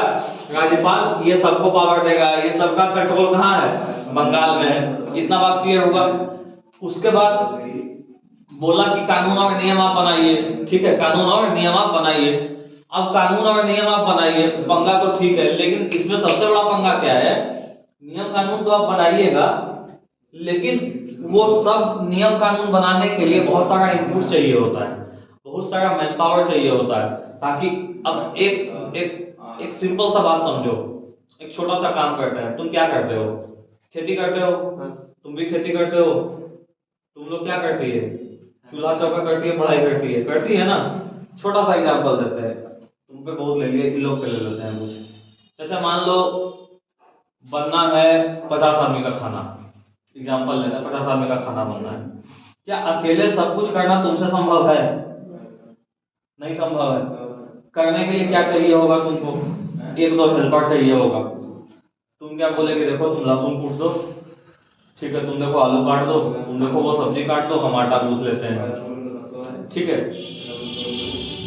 राज्यपाल ये सबको पावर देगा, ये सबका कंट्रोल कहाँ है, बंगाल में है। इतना बात क्लियर हुआ। उसके बाद बोला कि कानून और नियम आप बनाइए, ठीक है, कानून और नियम आप बनाइए। अब कानून और नियम आप बनाइए, पंगा तो ठीक है, लेकिन इसमें सबसे बड़ा पंगा क्या है, नियम कानून तो आप बनाइएगा, लेकिन वो सब नियम कानून बनाने के लिए बहुत सारा इनपुट चाहिए होता है, बहुत सारा मैन पावर चाहिए होता है। ताकि अब एक एक एक सिंपल सा बात समझो, एक छोटा सा काम करते हैं। तुम क्या करते हो, खेती करते हो, तुम भी खेती करते हो। तुम लोग क्या करती है, चूल्हा चौका करती है, पढ़ाई करती है ना। छोटा सा एग्जांपल देते हैं, तुम पे बहुत ले लिए, इन लोग पे ले लेते हैं कुछ। जैसे मान लो बनना है 50 आदमी का खाना, एग्जांपल लेते हैं, 50 आदमी का खाना बनना है। क्या अकेले सब कुछ करना तुमसे संभव है, नहीं संभव है। करने के लिए क्या चाहिए होगा तुमको, एक दो हेल्पर चाहिए होगा। तुम क्या बोलेगे, देखो तुम लहसुन कूट दो, ठीक है, तुम देखो आलू काट दो, तुम देखो वो सब्जी काट दो, हम आटा गूंथ लेते हैं, ठीक है।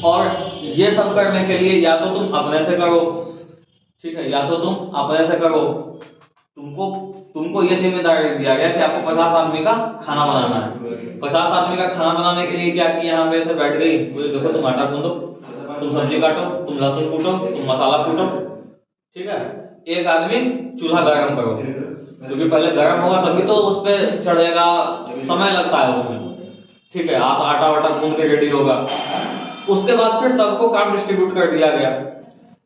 और ये सब करने के लिए या तो तुम अपने से करो, ठीक है, या तो तुम अपने से करो। तुमको ये जिम्मेदारी दिया गया कि आपको 50 आदमी का खाना बनाना है। 50 आदमी का खाना बनाने के लिए क्या किया, यहाँ पे ऐसे बैठ गई, बोले देखो तुम आटा गूंदो, तुम सब्जी काटो, तुम लहसुन कूटो, तुम मसाला कूटो, ठीक है। एक आदमी चूल्हा गर्म करो, क्योंकि पहले गर्म होगा तभी तो उस पर चढ़ेगा, समय लगता है उसमें, ठीक है। आटा वाटा गूंद के रेडी होगा। उसके बाद फिर सबको काम डिस्ट्रीब्यूट कर दिया गया।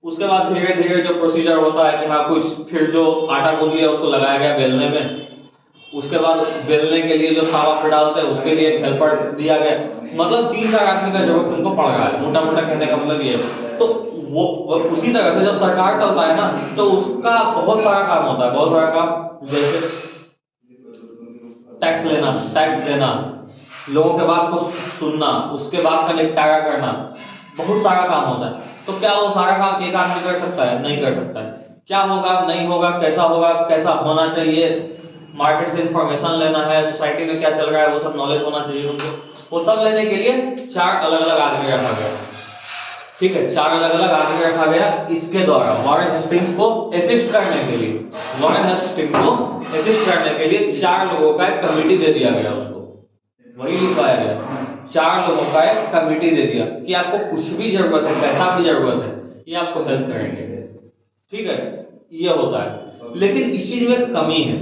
उसके बाद धीरे धीरे जो प्रोसीजर होता है कि हाँ कुछ, फिर जो आटा गूंद लिया उसको लगाया गया बेलने में। उसके बाद बेलने के लिए जो तावा पे डालते हैं उसके लिए एक हेल्पर दिया गया। मतलब 3-4 आदमी का जरूरत तुमको पड़ रहा है, मोटा मोटा कहने का मतलब ये है। तो वो उसी तरह से जब सरकार चलता है ना, तो उसका बहुत सारा काम होता है, बहुत सारा काम। जैसे टैक्स लेना, टैक्स देना, लोगों के बात को सुनना, उसके बाद का निपटारा करना, बहुत सारा काम होता है। तो क्या वो सारा काम एक आदमी कर सकता है, नहीं कर सकता है। क्या होगा, नहीं होगा, कैसा होगा, कैसा होना चाहिए, मार्केट से इंफॉर्मेशन लेना है, सोसाइटी में क्या चल रहा है वो सब नॉलेज होना चाहिए तुमको। वो सब लेने के लिए 4 अलग अलग आदमी रखा गया, ठीक है, 4 अलग अलग आदमी रखा गया। इसके द्वारा वारेन हेस्टिंग्स को असिस्ट करने के लिए, वारेन हेस्टिंग्स को असिस्ट करने के लिए 4 लोगों का एक कमेटी दे दिया गया उसको। वही लिखवाया गया, 4 लोगों का एक कमेटी दे दिया कि आपको कुछ भी जरूरत है, पैसा भी जरूरत है, ये आपको हेल्प करेंगे, ठीक है। ये होता है, लेकिन इस चीज में एक कमी है।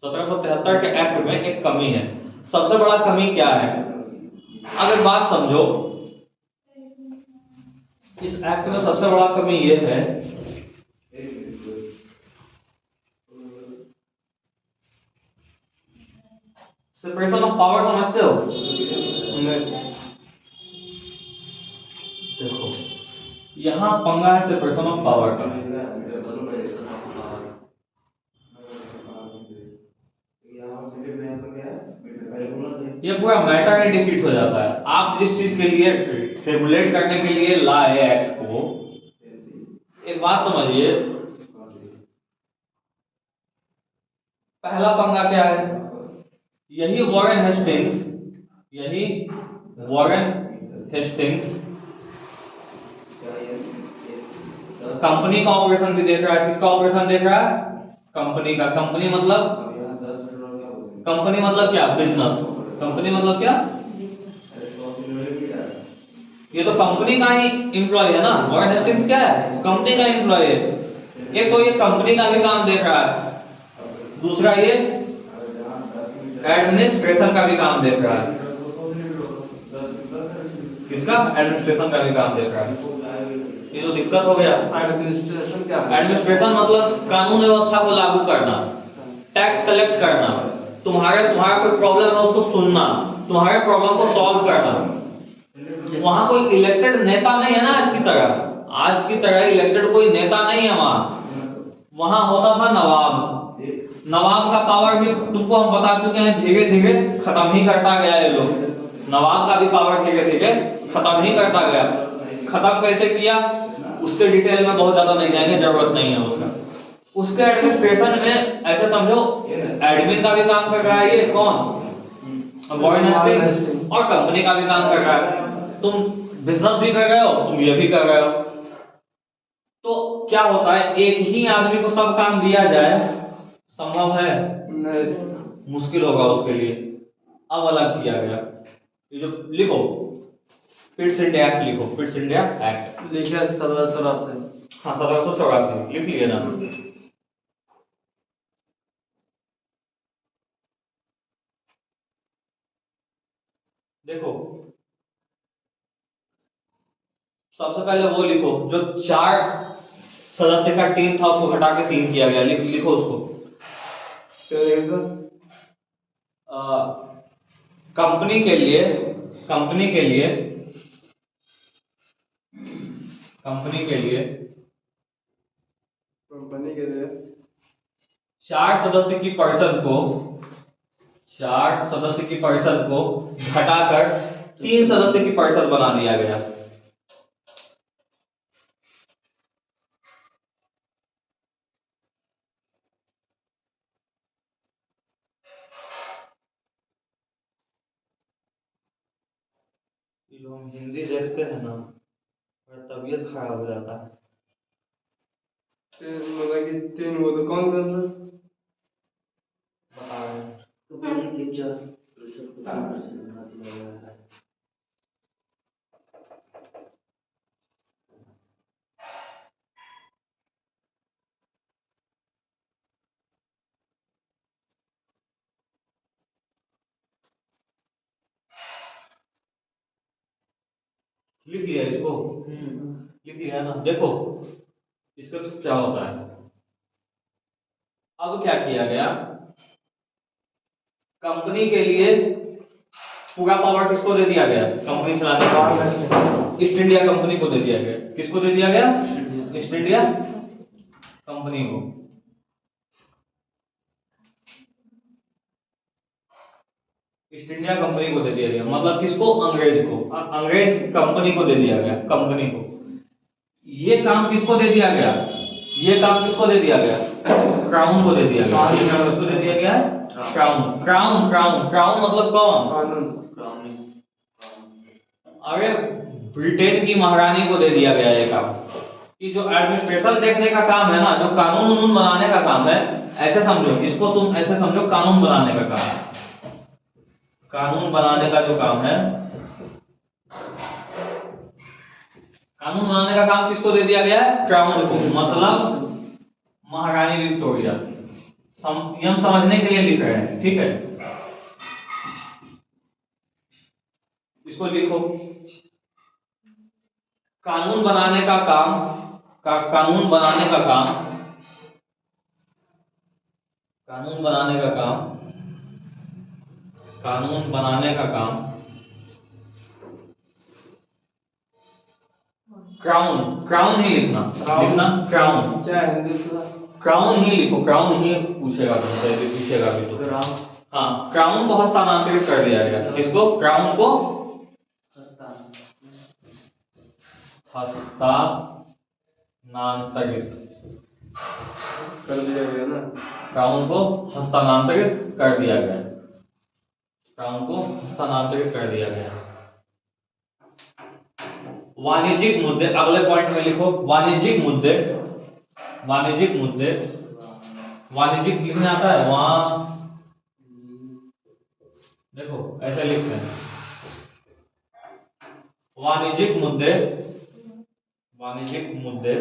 1773 के एक्ट में एक कमी है। सबसे बड़ा कमी क्या है, अगर बात समझो, इस एक्ट में सबसे बड़ा कमी ये है, सेपरेशन ऑफ पावर समझते हो? देखो यहां पंगा है सेपरेशन ऑफ पावर का। ये पूरा मैटर ही डिफीट हो जाता है। आप जिस चीज के लिए रेगुलेट करने के लिए लाए एक्ट को, एक बात समझिए, पहला पंगा क्या है, यही वारेन हेस्टिंग्स कंपनी का ऑपरेशन भी देख रहा है। किसका ऑपरेशन देख रहा है? कंपनी का। कंपनी मतलब क्या? बिजनेस। कंपनी मतलब क्या? ये तो कंपनी का ही एम्प्लॉय है ना। वारेन हेस्टिंग्स क्या है? कंपनी का एम्प्लॉय है। एक तो ये कंपनी का भी काम देख रहा है, दूसरा ये एडमिनिस्ट्रेशन का भी काम देख रहा है। किसका? एडमिनिस्ट्रेशन का भी काम देख रहा है। ये जो दिक्कत हो गया, एडमिनिस्ट्रेशन क्या है? एडमिनिस्ट्रेशन मतलब कानून व्यवस्था को लागू करना, टैक्स कलेक्ट करना, तुम्हारा कोई प्रॉब्लम है उसको सुनना, तुम्हारे प्रॉब्लम को सॉल्व करना। वहां कोई इलेक्टेड नेता नहीं है ना, आज की तरह इलेक्टेड कोई नेता नहीं है वहां। वहां होता था नवाब। नवाब का पावर भी तुमको हम बता चुके हैं, धीरे धीरे खत्म ही करता गया ये लोग। नवाब का भी पावर धीरे धीरे खत्म ही करता गया। खत्म कैसे किया उसके डिटेल में बहुत ज्यादा नहीं जाएंगे, जरूरत नहीं है उसका। उसके एडमिनिस्ट्रेशन में ऐसे समझो एडमिन का भी काम कर रहा है ये कौन, वॉरेन हेस्टिंग्स, और कंपनी का भी काम कर रहा है। तुम बिजनेस भी कर रहे हो, तुम ये भी कर रहे हो। तो क्या होता है, एक ही आदमी को सब काम दिया जाए संभव है? नहीं, मुश्किल होगा उसके लिए। अब अलग किया गया, ये जो लिखो पिट्स इंडिया एक्ट, लिखो पिट्स इंडिया एक्ट। लिखा 1784। हाँ 1784 लिख लिए ना। देखो सबसे पहले वो लिखो जो 4 सदस्य का टीम था उसको हटा के 3 किया गया, लिखो उसको। क्या लिखा? कंपनी के लिए कंपनी के लिए कंपनी के लिए कंपनी के लिए 4 सदस्य की परिषद को 4 सदस्य की परिषद को घटाकर 3 सदस्य की परिषद बना दिया गया। ये जो हम हिंदी देखते हैं ना, मेरा तबीयत खराब हो जाता है। मतलब कि 3 वो तो कौन कौन सा? बता रहे हैं। कंपनी के 4 प्रतिशत को 3% बना दिया गया है। लिख लिया इसको, लिख लिया ना। देखो इसका तो क्या होता है, अब क्या किया गया, कंपनी के लिए पूरा पावर किसको दे दिया गया, कंपनी चलाने का ईस्ट इंडिया कंपनी को दे दिया गया। किसको दे दिया गया? ईस्ट इंडिया कंपनी को। ईस्ट इंडिया कंपनी को दे दिया गया, मतलब किसको? अंग्रेज को। अंग्रेज कंपनी को दे दिया गया, कंपनी को। ये काम किसको दे दिया गया? ये काम किसको दे दिया गया? क्राउन को दे दिया गया। ये काम किसको दे दिया गया? क्राउन। क्राउन क्राउन क्राउन मतलब कौन? कानून। अरे ब्रिटेन की महारानी को दे दिया गया ये काम, कि जो एडमिनिस्ट्रेशन देखने का काम है ना, जो कानून वानून बनाने का काम है, ऐसे समझो इसको, तुम ऐसे समझो कानून बनाने का काम। कानून बनाने का जो काम है, कानून बनाने का काम किसको दे दिया गया है? क्राउन को, मतलब महारानी विक्टोरिया। हम समझने के लिए लिख रहे हैं, ठीक है। इसको लिखो, कानून बनाने का काम कानून बनाने का काम कानून बनाने का काम कानून बनाने का काम क्राउन। क्राउन ही लिखना, लिखना क्राउन। चाहे हिंदी से क्राउन ही लिखो, क्राउन ही पूछेगा तुमसे, पूछेगा भी तो। हाँ, क्राउन को हस्तांतरित कर दिया गया। किसको? क्राउन को हस्तांतरित कर दिया गया ना। क्राउन को हस्तांतरित कर दिया गया। क्राउन को हस्तांतरित कर दिया गया। वाणिज्यिक मुद्दे, अगले पॉइंट में लिखो वाणिज्यिक मुद्दे। वाणिज्यिक मुद्दे, वाणिज्यिक लिखने आता है वहां, देखो ऐसे लिखते हैं वाणिज्यिक मुद्दे। वाणिज्यिक मुद्दे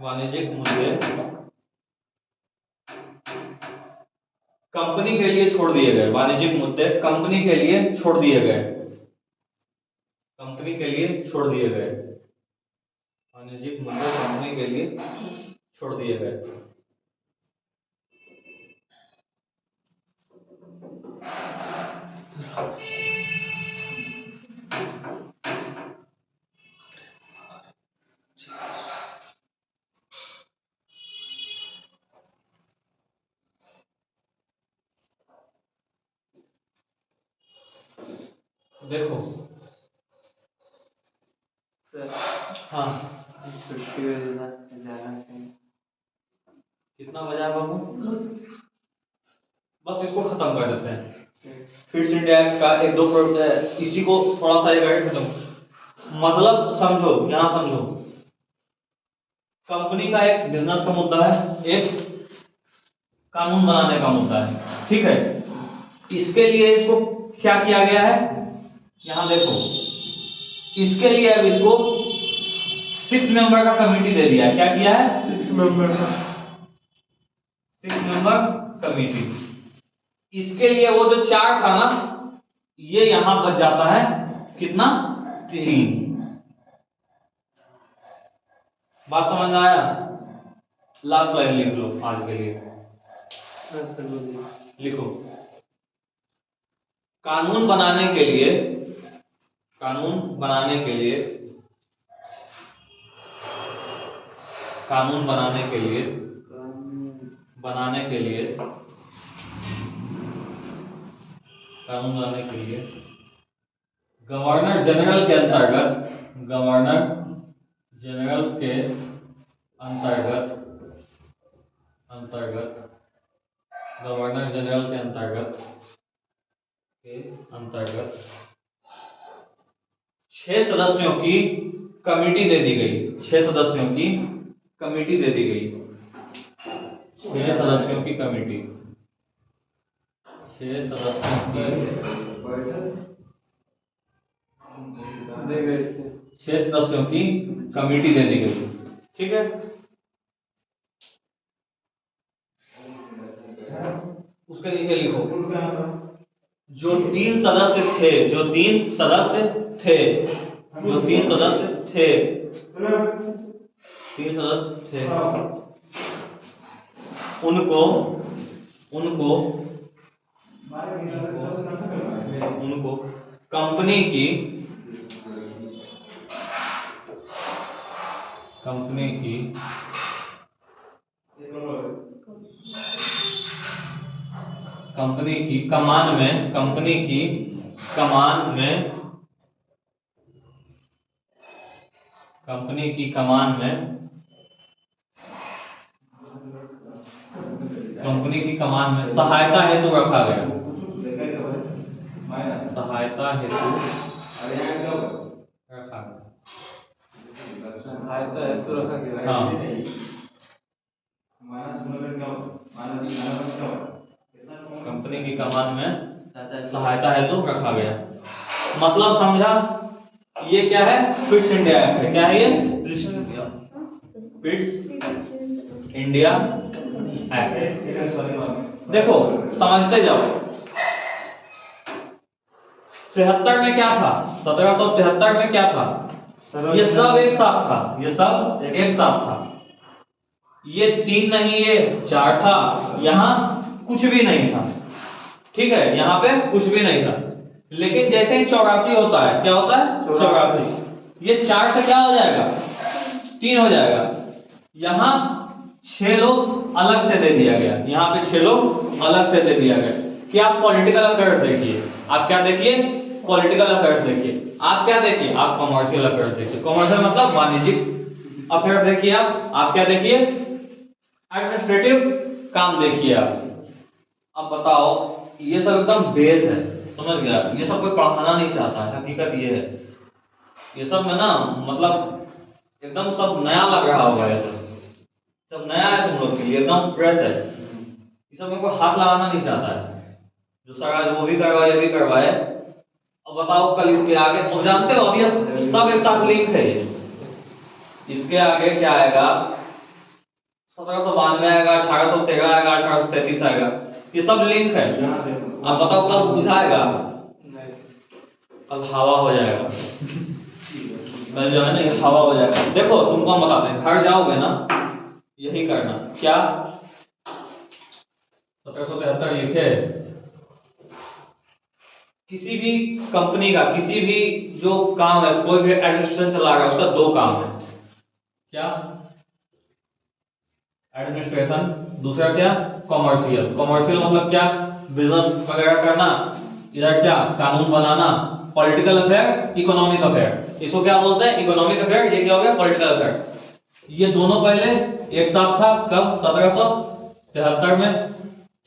वाणिज्यिक मुद्दे कंपनी के लिए छोड़ दिए गए। वाणिज्यिक मुद्दे कंपनी के लिए छोड़ दिए गए। कंपनी के लिए छोड़ दिए गए। वाणिज्यिक मुद्दे कंपनी के लिए छोड़ दिए गए। देखो। सर हाँ, छुट्टी हो जाना जाना कहीं। कितना बजा है बाबू? बस इसको खत्म कर देते हैं। फिट्स इंडिया का एक दो इसी को थोड़ा सा एक खत्म। मतलब समझो, यहाँ समझो, कंपनी का एक बिजनेस का मुद्दा है, एक कानून बनाने का मुद्दा है, ठीक है। इसके लिए इसको क्या किया गया है, यहाँ देखो, इसके लिए अब इसको 6 मेंबर का कमेटी दे दिया है। क्या किया है? 6 मेंबर का 6 मेंबर कमेटी। इसके लिए वो जो 4 था ना, ये यहां बच जाता है कितना? 3। बात समझ में आया? लास्ट लाइन लिख लो आज के लिए। सर बोलिए। लिखो, कानून बनाने के लिए, कानून बनाने के लिए, कानून बनाने के लिए, बनाने के लिए, कानून बनाने के लिए गवर्नर जनरल के अंतर्गत, गवर्नर जनरल के अंतर्गत, गवर्नर जनरल के अंतर्गत 6 सदस्यों की कमेटी दे दी गई। 6 सदस्यों की कमेटी दे दी गई। 6 सदस्यों की कमेटी, 6 सदस्यों की, दे गए थे। 6 सदस्यों की कमेटी दे दी गई, ठीक है। उसके नीचे लिखो, जो 3 सदस्य थे, जो 3 सदस्य थे, जो 3 सदस्य थे, 3 सदस्य थे, उनको कंपनी की कमान में, कंपनी की कमान में, कंपनी की कमान में, कंपनी की कमान में सहायता हेतु रखा गया। सहायता हेतु रखा गया। सहायता हेतु रखा गया। हाँ, कंपनी की कमान में सहायता हेतु रखा गया। मतलब समझा? ये क्या है? फिट्स इंडिया एक्ट है। क्या है ये? Fits India act. देखो, समझते जाओ। 73 में क्या था? 1773 में क्या था? ये सब एक साथ था, ये सब एक साथ था। ये 3 नहीं, ये 4 था। यहाँ कुछ भी नहीं था, ठीक है, यहाँ पे कुछ भी नहीं था। लेकिन जैसे ही 84 होता है, क्या होता है? 84। ये 4 से क्या हो जाएगा? 3 हो जाएगा। यहाँ 6 लोग अलग से दे दिया गया, यहाँ पे 6 लोग अलग से दे दिया गया कि आप पॉलिटिकल अफेयर्स देखिए। आप क्या देखिए? पॉलिटिकल अफेयर्स देखिए। आप क्या देखिए? आप कॉमर्शियल अफेयर्स देखिए। कॉमर्शियल मतलब वाणिज्यिक अफेयर देखिए। आप क्या देखिए? एडमिनिस्ट्रेटिव काम देखिए आप। अब बताओ, ये सब एकदम बेस है, समझ गया? ये सब कोई पढ़ाना नहीं चाहता है, हकीकत ये है। ये सब में ना, मतलब एकदम सब नया लग रहा होगा, ये सब नया है तुम लोग के लिए, एकदम फ्रेश है। ये सब में कोई हाथ लगाना नहीं चाहता है। जो सरकार वो भी करवाए, ये भी करवाए। अब बताओ कल इसके आगे, और जानते हो अभी सब एक साथ लिंक है ये। इसके आगे क्या आएगा? 1792 आएगा, 1813 आएगा, 1833 आएगा। ये सब लिंक है। अब बताओ कब बुझाएगा? कल हवा हो जाएगा। कल जो है ना, ये हवा हो जाएगा। देखो, तुमको हम बताते हैं, घर जाओगे ना, यही करना। क्या? 1773 लिखे। किसी भी कंपनी का, किसी भी जो काम है, कोई भी एडमिनिस्ट्रेशन चला रहा है, उसका 2 काम है। क्या? एडमिनिस्ट्रेशन। दूसरा क्या? कॉमर्शियल। कॉमर्शियल मतलब क्या? बिजनेस वगैरह करना। इधर क्या? कानून बनाना। Political affair, economic affair. इसको क्या बोलते हैं? Economic affair. ये क्या हो गया? Political affair. ये दोनों पहले एक साथ था, कब? 1773 में,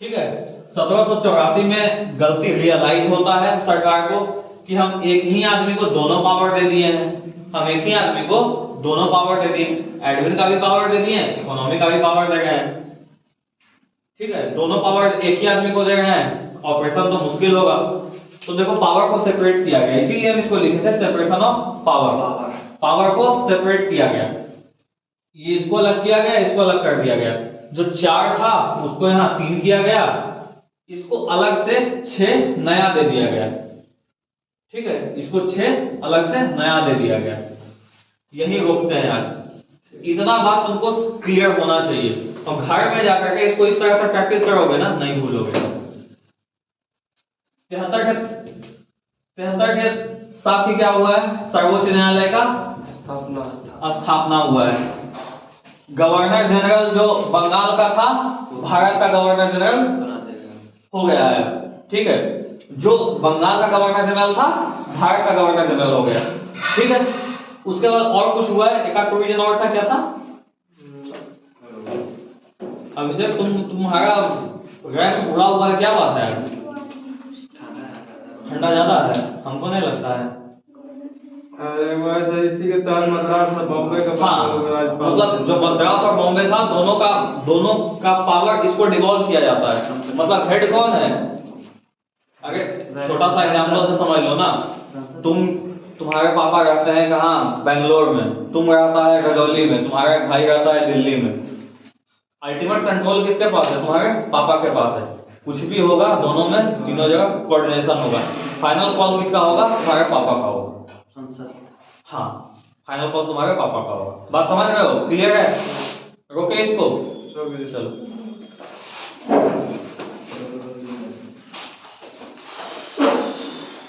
ठीक है। 1784 में गलती रियलाइज होता है सरकार को कि हम एक ही आदमी को दोनों पावर दे दिए हैं। हम एक ही आदमी को दोनों पावर दे दिए, एडमिन का भी पावर दे दिए, इकोनॉमी का भी पावर दे रहे हैं, ठीक है। दोनों पावर एक ही आदमी को दे रहे हैं, ऑपरेशन तो मुश्किल होगा। तो देखो पावर को सेपरेट किया गया, इसीलिए हम इसको लिखे थे सेपरेशन ऑफ पावर। पावर को सेपरेट किया गया, ये इसको अलग किया गया, इसको अलग कर दिया गया। जो 4 था उसको यहाँ 3 किया गया, इसको अलग से 6 नया दे दिया गया, ठीक है। इसको 6 अलग से नया दे दिया गया। यही रोकते हैं आज। इतना बात तुमको क्लियर होना चाहिए, और घर में जाकर के इसको इस तरह से प्रैक्टिस करोगे ना, नहीं भूलोगे। 73 के साथ ही क्या हुआ है? सर्वोच्च न्यायालय का स्थापना हुआ है। गवर्नर जनरल जो बंगाल का था, भारत का गवर्नर जनरल हो गया है, ठीक है। जो बंगाल का गवर्नर जनरल था, भारत का गवर्नर जनरल हो गया, ठीक है। उसके बाद और कुछ हुआ है, एक प्रोविजन और था, क्या था? अभिषेक तुम्हारा रैंक उड़ा हुआ है, क्या बात है? ठंडा ज्यादा है, हमको नहीं लगता है। वैसे इसी के तहत मद्रास और बॉम्बे का हाँ, मतलब जो मद्रास और बॉम्बे था, दोनों का पावर इसको डिवॉल्व किया जाता है। मतलब हेड कौन है? अरे छोटा सा एग्जांपल से समझ लो ना, तुम्हारे पापा रहते हैं कहाँ? बेंगलोर में, तुम रहता है गजौली में, तुम्हारा एक भाई रहता है दिल्ली में। अल्टीमेट कंट्रोल किसके पास है? तुम्हारे पापा के पास है। कुछ भी होगा दोनों में, तीनों जगह कोऑर्डिनेशन होगा। फाइनल कॉल किसका होगा? तुम्हारे पापा का होगा। हाँ, फाइनल कॉल तुम्हारे पापा का होगा। बात समझ रहे हो? क्लियर है? रोके इसको, चलो।